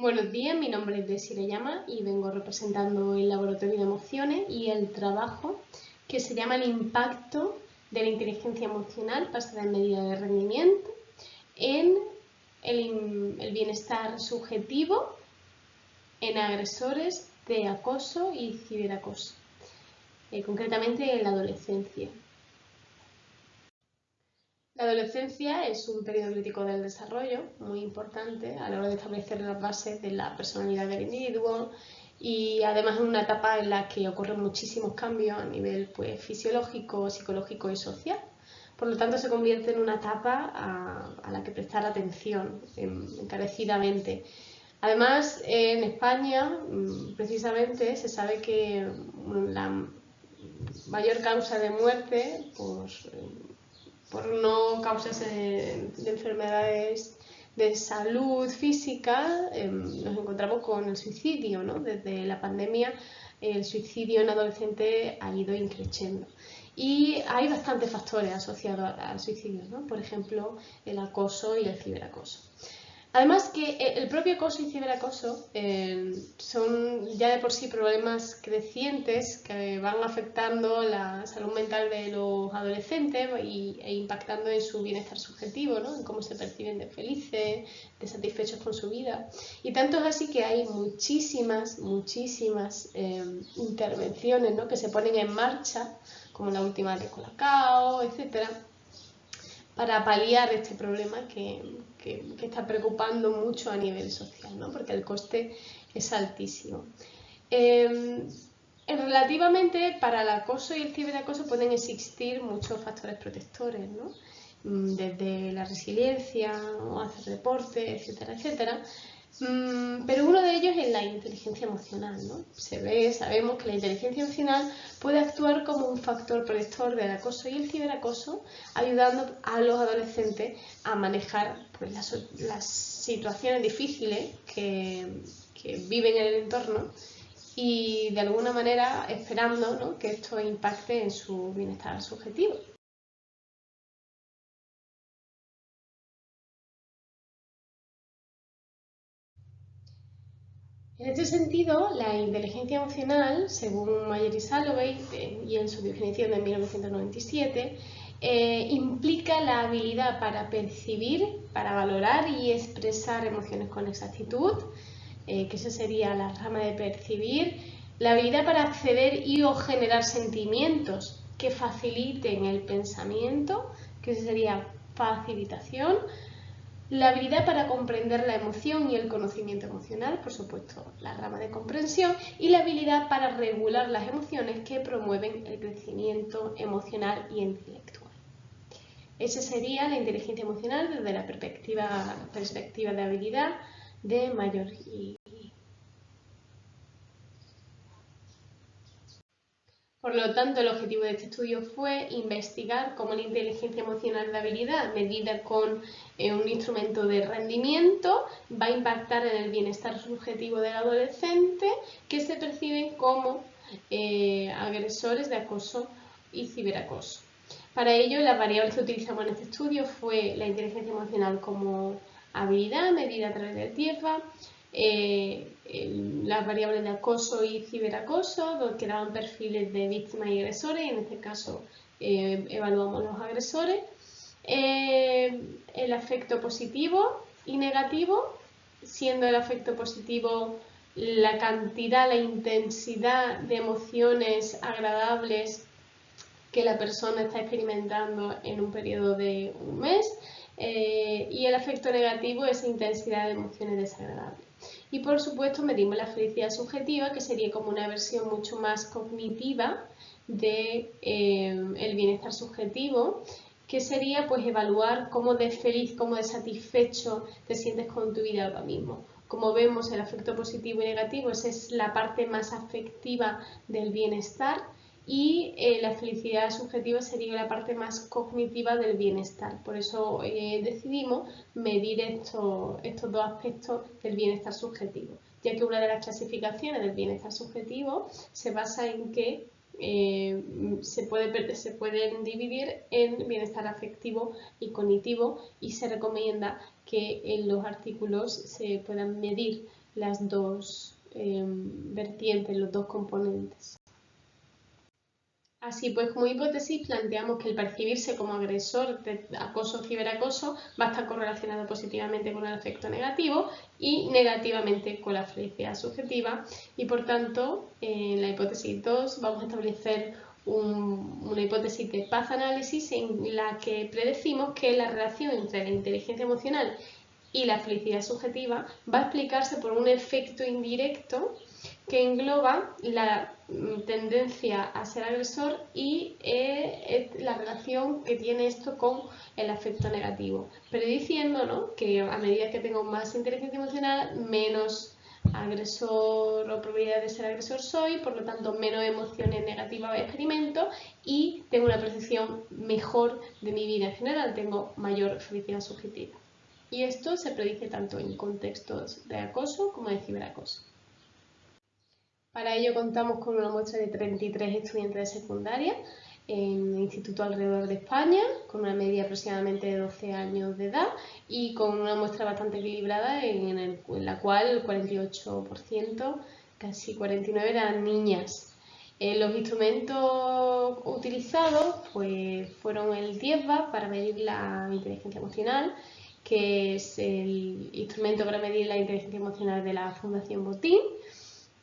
Buenos días, mi nombre es Desiree Llama y vengo representando el Laboratorio de Emociones y el trabajo que se llama el impacto de la inteligencia emocional basada en medidas de rendimiento en el bienestar subjetivo en agresores de acoso y ciberacoso, concretamente en la adolescencia. La adolescencia es un periodo crítico del desarrollo muy importante a la hora de establecer las bases de la personalidad del individuo y además es una etapa en la que ocurren muchísimos cambios a nivel fisiológico, psicológico y social. Por lo tanto, se convierte en una etapa a la que prestar atención encarecidamente. Además, en España, precisamente, se sabe que la mayor causa de muerte por no causas de enfermedades de salud física, nos encontramos con el suicidio, ¿no? Desde la pandemia el suicidio en adolescentes ha ido increciendo. Y hay bastantes factores asociados al suicidio, ¿no? Por ejemplo, el acoso y el ciberacoso. Además que el propio acoso y ciberacoso son ya de por sí problemas crecientes que van afectando la salud mental de los adolescentes e impactando en su bienestar subjetivo, ¿no? En cómo se perciben de felices, de satisfechos con su vida. Y tanto es así que hay muchísimas intervenciones, ¿no? Que se ponen en marcha, como la última de Colacao, etcétera, para paliar este problema que está preocupando mucho a nivel social, ¿no? Porque el coste es altísimo. Relativamente, para el acoso y el ciberacoso pueden existir muchos factores protectores, ¿no? Desde la resiliencia, o hacer deporte, etcétera, etcétera. Pero uno de ellos es la inteligencia emocional, ¿no? Sabemos que la inteligencia emocional puede actuar como un factor protector del acoso y el ciberacoso, ayudando a los adolescentes a manejar las situaciones difíciles que viven en el entorno y de alguna manera esperando, ¿no?, que esto impacte en su bienestar subjetivo. En este sentido, la inteligencia emocional, según Mayer y Salovey, y en su definición de 1997, implica la habilidad para percibir, para valorar y expresar emociones con exactitud, que esa sería la rama de percibir, la habilidad para acceder y o generar sentimientos que faciliten el pensamiento, que esa sería facilitación, la habilidad para comprender la emoción y el conocimiento emocional, por supuesto, la rama de comprensión, y la habilidad para regular las emociones que promueven el crecimiento emocional y intelectual. Esa sería la inteligencia emocional desde la perspectiva de habilidad de Mayer y Por lo tanto, el objetivo de este estudio fue investigar cómo la inteligencia emocional de habilidad, medida con un instrumento de rendimiento, va a impactar en el bienestar subjetivo del adolescente que se perciben como agresores de acoso y ciberacoso. Para ello, las variables que utilizamos en este estudio fue la inteligencia emocional como habilidad medida a través del TIEFA, las variables de acoso y ciberacoso, que daban perfiles de víctimas y agresores, y en este caso evaluamos los agresores, el afecto positivo y negativo, siendo el afecto positivo la cantidad, la intensidad de emociones agradables que la persona está experimentando en un periodo de un mes, y el afecto negativo es intensidad de emociones desagradables. Y por supuesto medimos la felicidad subjetiva, que sería como una versión mucho más cognitiva de el bienestar subjetivo, que sería pues evaluar cómo de feliz, cómo de satisfecho te sientes con tu vida ahora mismo. Como vemos, el afecto positivo y negativo, esa es la parte más afectiva del bienestar, y la felicidad subjetiva sería la parte más cognitiva del bienestar. Por eso decidimos medir estos dos aspectos del bienestar subjetivo, ya que una de las clasificaciones del bienestar subjetivo se basa en que se pueden dividir en bienestar afectivo y cognitivo, y se recomienda que en los artículos se puedan medir las dos vertientes, los dos componentes. Así pues, como hipótesis, planteamos que el percibirse como agresor de acoso o ciberacoso va a estar correlacionado positivamente con el afecto negativo y negativamente con la felicidad subjetiva, y por tanto, en la hipótesis 2 vamos a establecer una hipótesis de path analysis en la que predecimos que la relación entre la inteligencia emocional y la felicidad subjetiva va a explicarse por un efecto indirecto que engloba la tendencia a ser agresor y la relación que tiene esto con el afecto negativo, prediciendo, ¿no?, que a medida que tengo más inteligencia emocional, menos agresor o probabilidad de ser agresor soy, por lo tanto menos emociones negativas experimento y tengo una percepción mejor de mi vida en general, tengo mayor felicidad subjetiva. Y esto se predice tanto en contextos de acoso como de ciberacoso. Para ello contamos con una muestra de 33 estudiantes de secundaria en institutos alrededor de España, con una media aproximadamente de 12 años de edad y con una muestra bastante equilibrada en la cual el 48%, casi 49%, eran niñas. Los instrumentos utilizados pues, fueron el TIESBA para medir la inteligencia emocional, que es el instrumento para medir la inteligencia emocional de la Fundación Botín,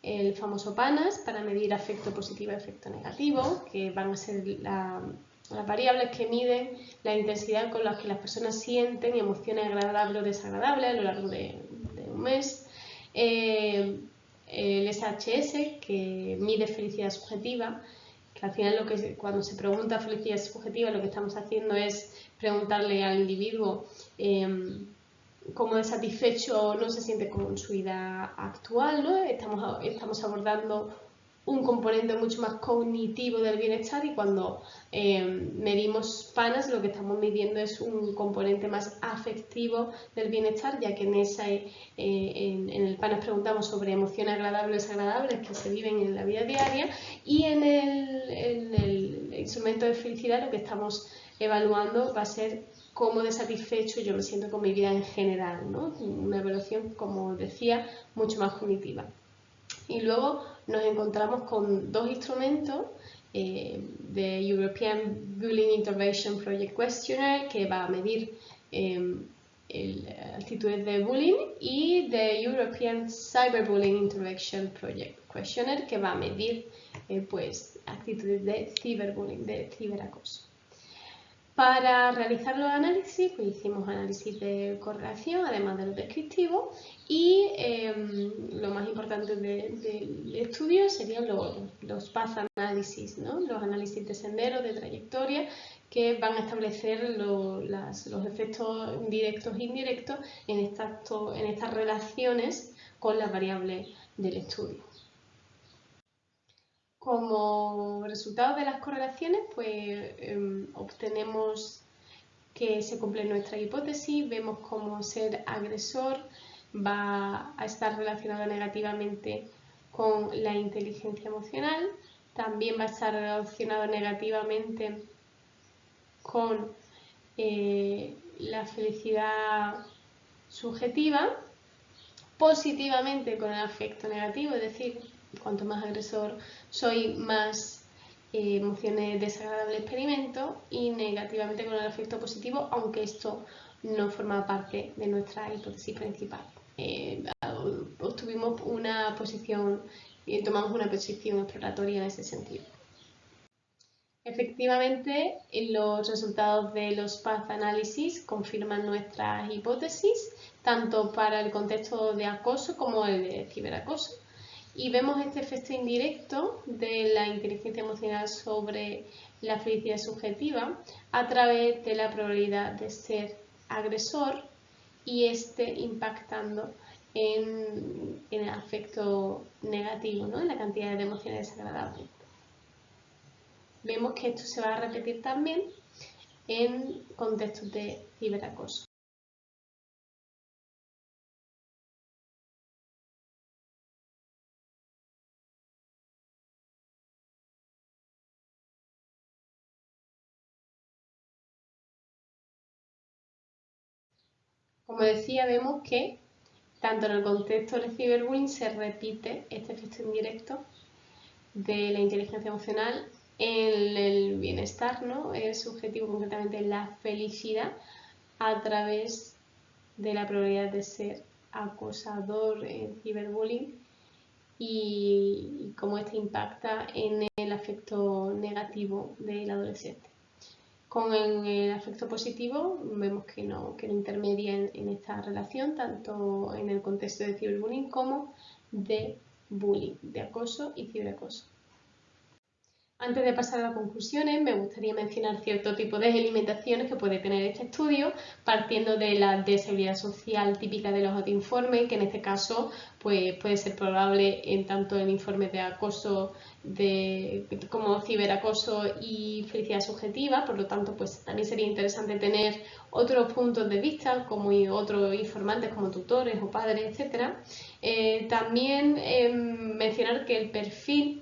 el famoso PANAS para medir afecto positivo y afecto negativo, que van a ser las variables que miden la intensidad con la que las personas sienten emociones agradables o desagradables a lo largo de un mes. El SHS, que mide felicidad subjetiva, que al final cuando se pregunta felicidad subjetiva lo que estamos haciendo es preguntarle al individuo cómo de satisfecho no se siente con su vida actual, ¿no? Estamos abordando un componente mucho más cognitivo del bienestar, y cuando medimos PANAS lo que estamos midiendo es un componente más afectivo del bienestar, ya que en el PANAS preguntamos sobre emociones agradables o desagradables que se viven en la vida diaria, y en el instrumento de felicidad lo que estamos evaluando va a ser cómo de satisfecho yo me siento con mi vida en general, ¿no? Una evaluación, como decía, mucho más cognitiva. Y luego nos encontramos con dos instrumentos de European Bullying Intervention Project Questionnaire, que va a medir actitudes de bullying, y de European Cyberbullying Intervention Project Questionnaire, que va a medir pues, actitudes de ciberbullying, de ciberacoso. Para realizar los análisis, pues hicimos análisis de correlación, además de los descriptivos, y lo más importante del estudio serían los path analysis, ¿no? Los análisis de sendero, de trayectoria, que van a establecer los efectos directos e indirectos en estas relaciones con las variables del estudio. Como resultado de las correlaciones, pues obtenemos que se cumple nuestra hipótesis, vemos cómo ser agresor va a estar relacionado negativamente con la inteligencia emocional, también va a estar relacionado negativamente con la felicidad subjetiva, positivamente con el afecto negativo, es decir, cuanto más agresor soy, más emociones desagradables experimento, y negativamente con el afecto positivo, aunque esto no forma parte de nuestra hipótesis principal. Obtuvimos una posición, tomamos una posición exploratoria en ese sentido. Efectivamente, los resultados de los path analysis confirman nuestras hipótesis, tanto para el contexto de acoso como el de ciberacoso. Y vemos este efecto indirecto de la inteligencia emocional sobre la felicidad subjetiva a través de la probabilidad de ser agresor, y impactando en el afecto negativo, ¿no? En la cantidad de emociones desagradables. Vemos que esto se va a repetir también en contextos de ciberacoso. Como decía, vemos que tanto en el contexto del ciberbullying se repite este efecto indirecto de la inteligencia emocional en el bienestar, ¿no? Es subjetivo, concretamente la felicidad, a través de la probabilidad de ser acosador en ciberbullying y cómo este impacta en el afecto negativo del adolescente. Con el afecto positivo vemos que no intermedia en esta relación, tanto en el contexto de ciberbullying como de bullying, de acoso y ciberacoso. Antes de pasar a las conclusiones, me gustaría mencionar cierto tipo de limitaciones que puede tener este estudio, partiendo de la deshabilidad social típica de los autoinformes, que en este caso pues, puede ser probable en tanto en informes de acoso como ciberacoso y felicidad subjetiva. Por lo tanto, pues también sería interesante tener otros puntos de vista, como otros informantes como tutores o padres, etc. También mencionar que el perfil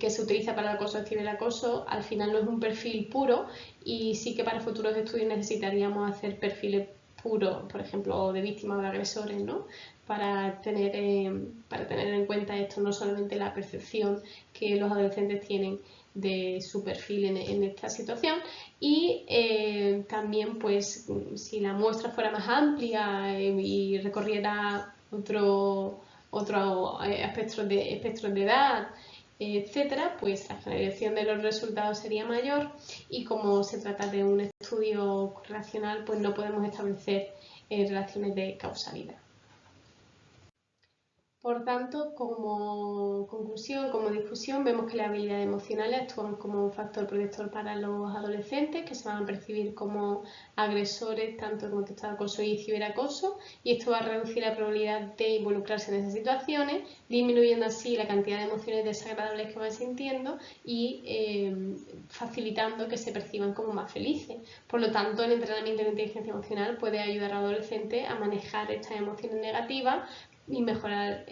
que se utiliza para el acoso y ciberacoso al final no es un perfil puro, y sí que para futuros estudios necesitaríamos hacer perfiles puros, por ejemplo, de víctimas o de agresores, ¿no? Para tener en cuenta esto, no solamente la percepción que los adolescentes tienen de su perfil en esta situación, y también pues si la muestra fuera más amplia y recorriera otro espectros de edad, etcétera, pues la generación de los resultados sería mayor, y como se trata de un estudio correlacional, pues no podemos establecer relaciones de causalidad. Por tanto, como conclusión, como discusión, vemos que las habilidades emocionales actúan como un factor protector para los adolescentes, que se van a percibir como agresores tanto en contexto de acoso y ciberacoso, y esto va a reducir la probabilidad de involucrarse en esas situaciones, disminuyendo así la cantidad de emociones desagradables que van sintiendo y facilitando que se perciban como más felices. Por lo tanto, el entrenamiento de inteligencia emocional puede ayudar al adolescente a manejar estas emociones negativas y mejorar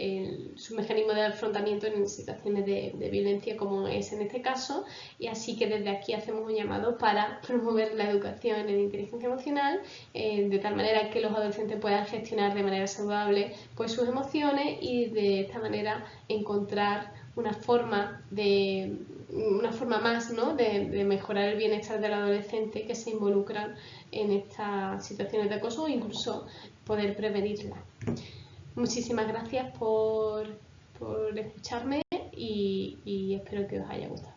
su mecanismo de afrontamiento en situaciones de violencia, como es en este caso, y así que desde aquí hacemos un llamado para promover la educación en inteligencia emocional, de tal manera que los adolescentes puedan gestionar de manera saludable pues, sus emociones, y de esta manera encontrar una forma más, ¿no? de mejorar el bienestar del adolescente que se involucran en estas situaciones de acoso, o incluso poder prevenirlas. Muchísimas gracias por escucharme y espero que os haya gustado.